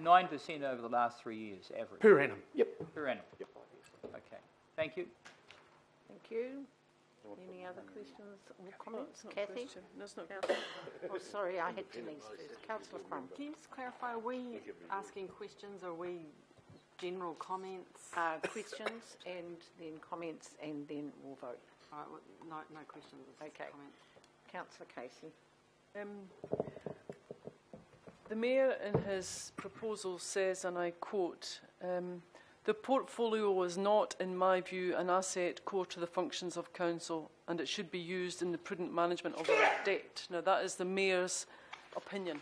9% over the last 3 years, average. Per annum, yep. Per annum. Yep. Okay. Thank you. Thank you. Any other questions or comments? Kathy? No, it's not. Oh, sorry, I had Denise first. Councillor Crum. Can you just clarify, are we asking questions or are we general comments? Questions and then comments and then we'll vote. All right, well, no questions. Okay. Comments. Councillor Casey. The Mayor in his proposal says, and I quote, the portfolio is not, in my view, an asset core to the functions of Council, and it should be used in the prudent management of our debt. Now, that is the Mayor's opinion.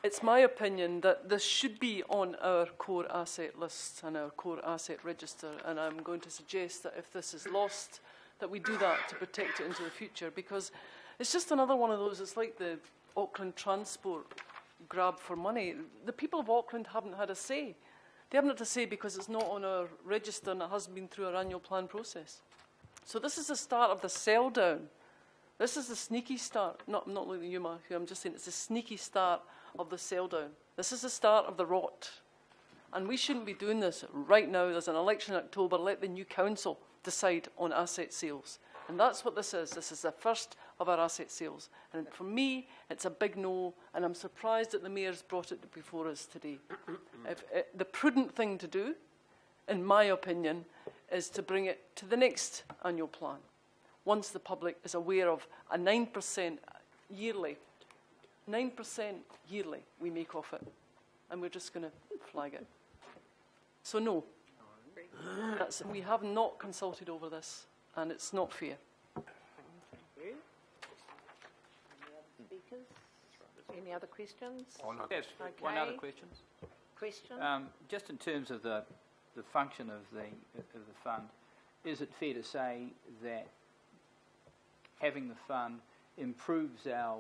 It's my opinion that this should be on our core asset list and our core asset register, and I'm going to suggest that if this is lost, that we do that to protect it into the future, because it's just another one of those. It's like the Auckland transport grab for money. The people of Auckland haven't had a say. They haven't had a say because it's not on our register and it hasn't been through our annual plan process. So this is the start of the sell down. This is the sneaky start. I'm not looking at you, Matthew. I'm just saying it's the sneaky start of the sell down. This is the start of the rot. And we shouldn't be doing this right now. There's an election in October. Let the new council decide on asset sales. And that's what this is. This is the first of our asset sales. And for me, it's a big no, and I'm surprised that the Mayor's brought it before us today. The prudent thing to do, in my opinion, is to bring it to the next annual plan, once the public is aware of a 9% yearly, 9% yearly we make off it, and we're just going to flag it. So no, we have not consulted over this. And it's not fair. Thank you. Any other speakers? Any other questions? Yes, Okay. one other question. Question? Just in terms of the function of the fund, is it fair to say that having the fund improves our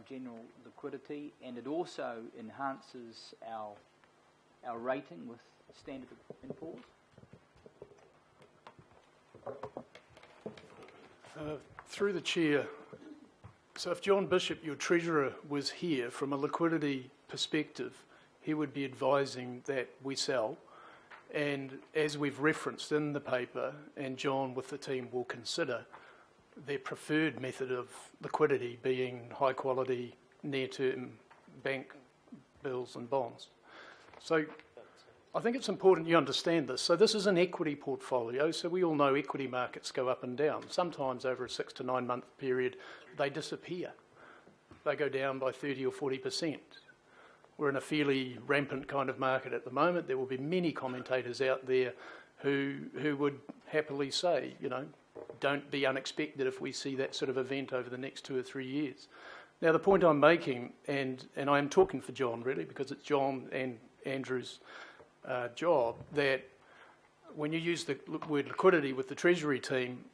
general liquidity, and it also enhances our rating with Standard & Poor's? Through the chair, so if John Bishop, your treasurer, was here from a liquidity perspective, he would be advising that we sell. And as we've referenced in the paper, and John with the team will consider, their preferred method of liquidity being high quality, near-term bank bills and bonds. So I think it's important you understand this. So this is an equity portfolio, so we all know equity markets go up and down. Sometimes over a 6 to 9 month period, they disappear. They go down by 30 or 40%. We're in a fairly rampant kind of market at the moment. There will be many commentators out there who would happily say, you know, don't be unexpected if we see that sort of event over the next 2 or 3 years. Now, the point I'm making, and I am talking for John really, because it's John and Andrew's job, that when you use the word liquidity with the Treasury team,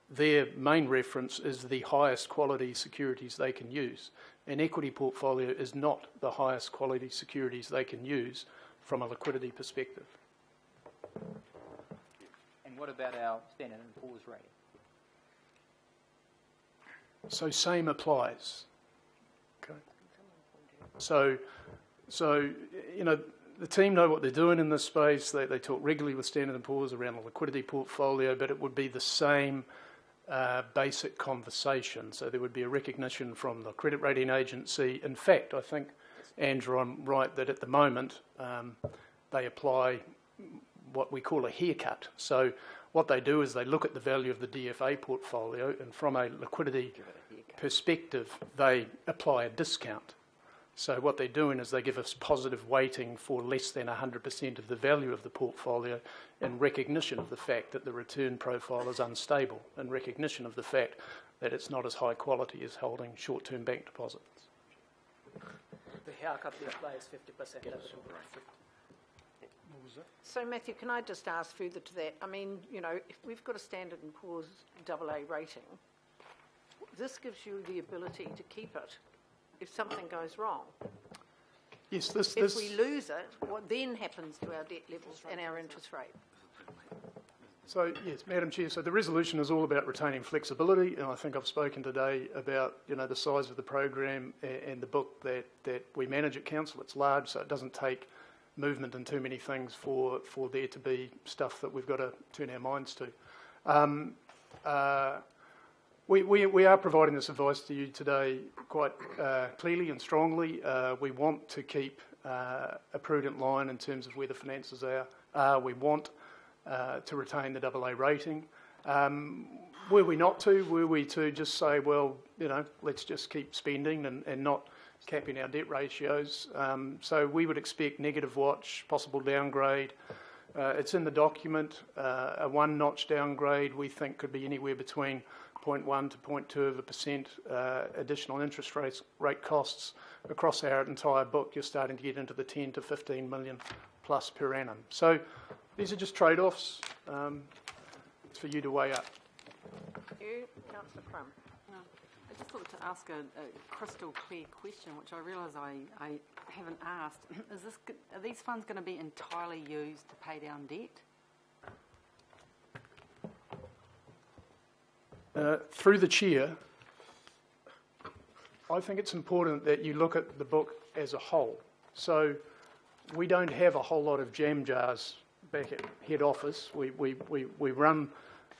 their main reference is the highest quality securities they can use. An equity portfolio is not the highest quality securities they can use from a liquidity perspective. And what about our Standard & Poor's rating? So same applies. Okay. So you know, the team know what they're doing in this space. They talk regularly with Standard & Poor's around the liquidity portfolio, but it would be the same basic conversation. So there would be a recognition from the credit rating agency. In fact, I think, Andrew, I'm right that at the moment they apply what we call a haircut. So what they do is they look at the value of the DFA portfolio, and from a liquidity perspective, they apply a discount. So what they're doing is they give us positive weighting for less than 100% of the value of the portfolio in recognition of the fact that the return profile is unstable, in recognition of the fact that it's not as high quality as holding short-term bank deposits. The haircut they apply is 50%. So, Matthew, can I just ask further to that? I mean, you know, if we've got a Standard & Poor's AA rating, this gives you the ability to keep it if something goes wrong. Yes, If we lose it, what then happens to our debt levels and our interest rate? So, yes, Madam Chair, so the resolution is all about retaining flexibility, and I think I've spoken today about, the size of the program and the book that we manage at council. It's large, so it doesn't take movement in too many things for there to be stuff that we've got to turn our minds to. We are providing this advice to you today quite clearly and strongly. We want to keep a prudent line in terms of where the finances are. We want to retain the AA rating. Were we to just say, well, let's just keep spending and not capping our debt ratios. So we would expect negative watch, possible downgrade. It's in the document. A one-notch downgrade we think could be anywhere between 0.1 to 0.2% additional interest rate costs. Across our entire book, you're starting to get into the 10 to 15 million plus per annum. So these are just trade-offs. It's for you to weigh up. Thank you. Councillor Crum. I just wanted to ask a crystal clear question, which I realise I haven't asked. Are these funds going to be entirely used to pay down debt? Through the chair, I think it's important that you look at the book as a whole. So we don't have a whole lot of jam jars back at head office. We run,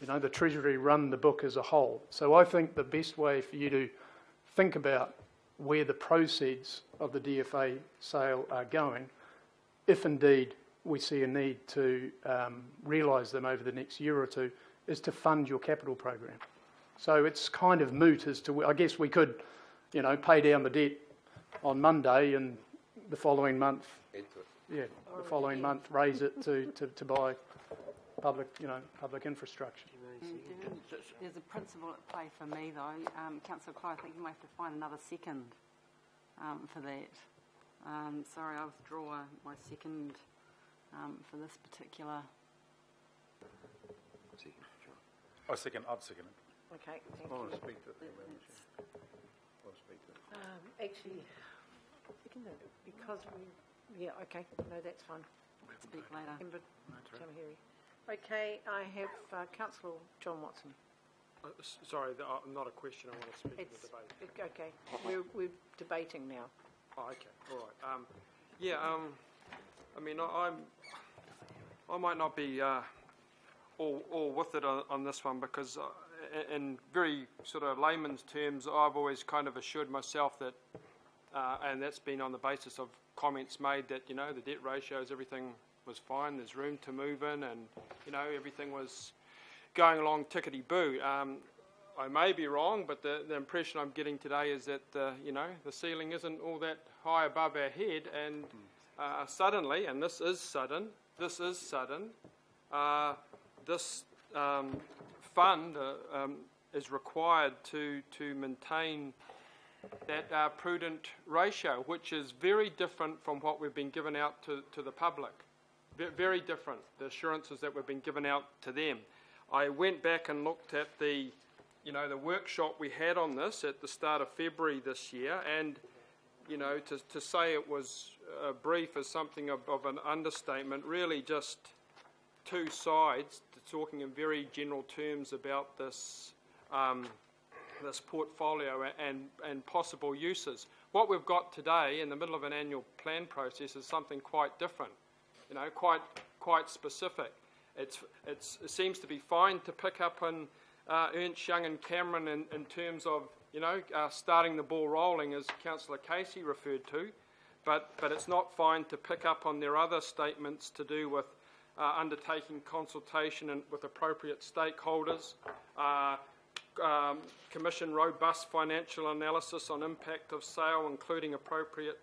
the Treasury run the book as a whole. So I think the best way for you to think about where the proceeds of the DFA sale are going, if indeed we see a need to realise them over the next year or two, is to fund your capital program. So it's kind of moot as to, I guess we could, pay down the debt on Monday and the following month, raise it to buy public infrastructure. There's a principle at play for me, though. Councillor Clyde, I think you might have to find another second for that. Sorry, I withdraw my second for this particular. I'd second it. Okay, thank I want to you. speak to it. Actually, because okay, no, that's fine. Speak later. Ember Tamahiri. Okay, I have Councillor John Watson. Sorry, not a question. I want to speak to the debate. Okay, we're debating now. Oh, okay, all right. I mean, I might not be all with it on this one because, in very sort of layman's terms, I've always kind of assured myself that, and that's been on the basis of comments made that the debt ratios, everything was fine. There's room to move in, and everything was going along tickety-boo. I may be wrong, but the impression I'm getting today is that the ceiling isn't all that high above our head, and suddenly, and this is sudden, this fund is required to maintain that prudent ratio, which is very different from what we've been given out to the public. Very different, the assurances that we've been given out to them. I went back and looked at the workshop we had on this at the start of February this year, and to say it was brief is something of an understatement. Really, just two sides talking in very general terms about this this portfolio and possible uses. What we've got today in the middle of an annual plan process is something quite different. Quite specific. It seems to be fine to pick up on Ernst Young and Cameron in terms of starting the ball rolling, as Councillor Casey referred to, but it's not fine to pick up on their other statements to do with undertaking consultation with appropriate stakeholders, commission robust financial analysis on impact of sale, including appropriate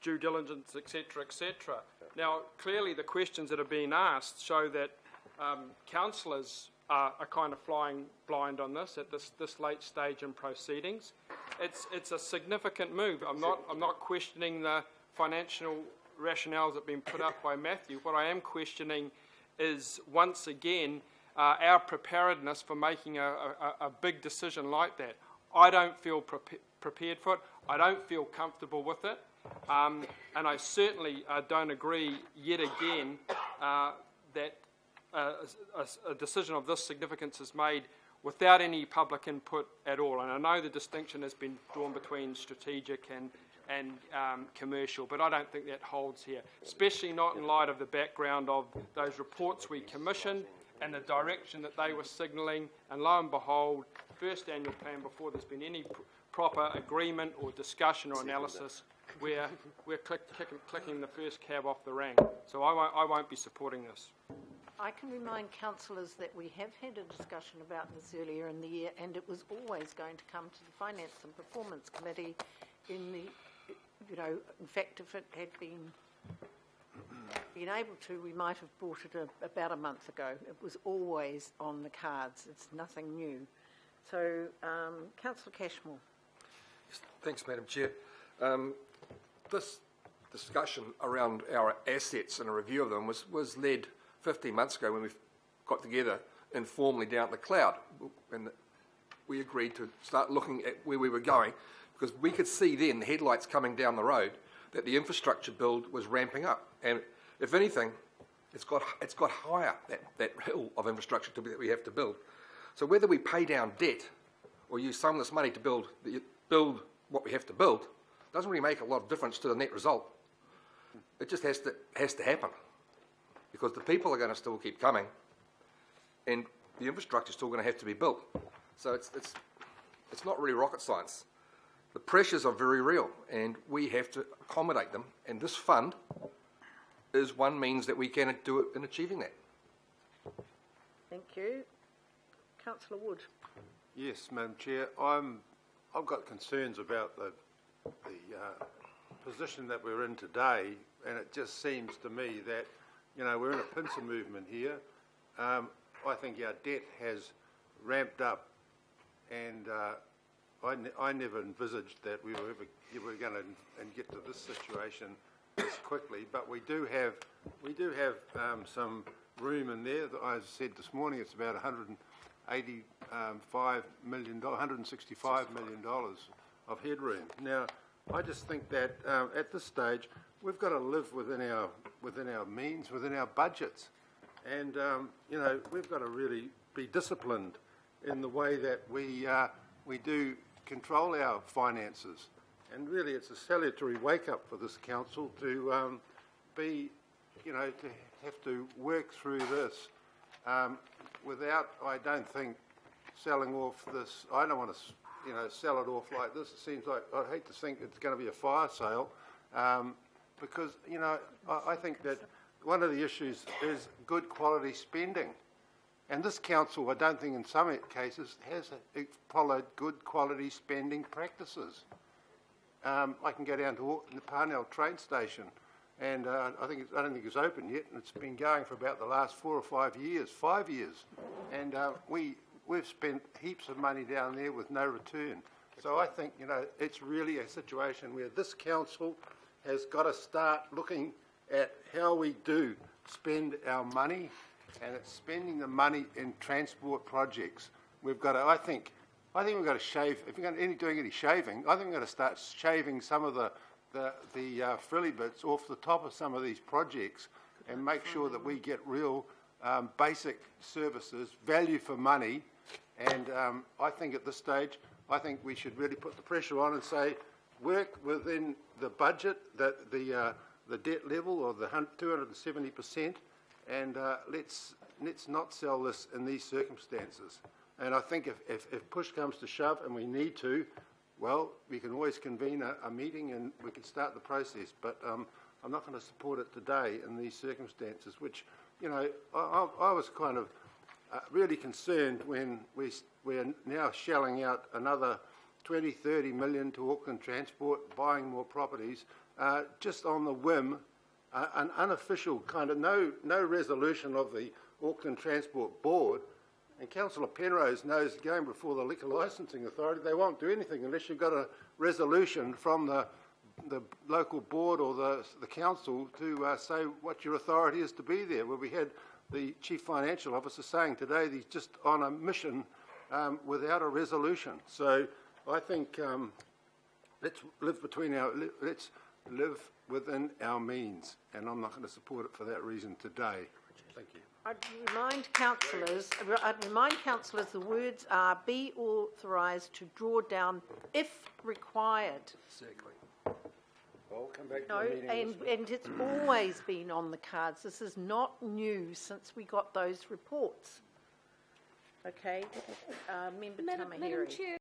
due diligence, etc., etc. Now, clearly the questions that are being asked show that councillors are kind of flying blind on this at this late stage in proceedings. It's a significant move. I'm not questioning the financial rationales that have been put up by Matthew. What I am questioning is, once again, our preparedness for making a big decision like that. I don't feel prepared for it. I don't feel comfortable with it. And I certainly don't agree, yet again, that a decision of this significance is made without any public input at all. And I know the distinction has been drawn between strategic and commercial, but I don't think that holds here, especially not in light of the background of those reports we commissioned and the direction that they were signalling. And lo and behold, first annual plan, before there's been any proper agreement or discussion or analysis, we're clicking the first cab off the rank. So I won't be supporting this. I can remind councillors that we have had a discussion about this earlier in the year, and it was always going to come to the Finance and Performance Committee in the, in fact, if it had been able to, we might have brought it about a month ago. It was always on the cards. It's nothing new. So, Councillor Cashmore. Thanks, Madam Chair. This discussion around our assets and a review of them was led 15 months ago when we got together informally down at the Cloud, and we agreed to start looking at where we were going, because we could see then the headlights coming down the road that the infrastructure build was ramping up, and if anything, it's got higher, that hill of infrastructure that we have to build. So whether we pay down debt or use some of this money to build what we have to build doesn't really make a lot of difference to the net result. It just has to happen, because the people are going to still keep coming, and the infrastructure is still going to have to be built. So it's not really rocket science. The pressures are very real, and we have to accommodate them, and this fund is one means that we can do it in achieving that. Thank you. Councillor Wood. Yes, Madam Chair. I've got concerns about the position that we're in today, and it just seems to me that we're in a pincer movement here. I think our debt has ramped up, and I never envisaged that we were going to get to this situation this quickly. But we do have some room in there. As I said this morning, it's about $165 million of headroom. Now, I just think that at this stage we've got to live within our means, within our budgets, and we've got to really be disciplined in the way that we do control our finances. And really, it's a salutary wake-up for this council to to have to work through this without, I don't think, selling off this. I don't want to sell it off like this. It seems like, I hate to think it's going to be a fire sale, because I think that one of the issues is good quality spending, and this council, I don't think in some cases has followed good quality spending practices. I can go down to the Parnell train station, and I don't think it's open yet, and it's been going for about the last 4 or 5 years, and we've spent heaps of money down there with no return. So I think it's really a situation where this council has got to start looking at how we do spend our money, and it's spending the money in transport projects. We've got to, I think we've got to shave. If we're going to doing any shaving, I think we've got to start shaving some of the frilly bits off the top of some of these projects, and make sure that we get real basic services, value for money. And I think at this stage, I think we should really put the pressure on and say, work within the budget, the debt level of the 270%, and let's not sell this in these circumstances. And I think if push comes to shove and we need to, well, we can always convene a meeting and we can start the process. But I'm not going to support it today in these circumstances, which, I was kind of really concerned when we're now shelling out another 20-30 million to Auckland Transport, buying more properties, just on the whim, an unofficial kind of no resolution of the Auckland Transport Board. And Councillor Penrose knows, going before the Liquor Licensing Authority, they won't do anything unless you've got a resolution from the local board or the council to say what your authority is to be there. Where we had the Chief Financial Officer saying today that he's just on a mission without a resolution. So I think let's live within our means, and I'm not going to support it for that reason today. Thank you. I'd remind councillors the words are be authorised to draw down if required. Exactly. I'll come back to No, the meeting. and it's always been on the cards. This is not new since we got those reports. Okay, Member Tamahiri. Madam Chair.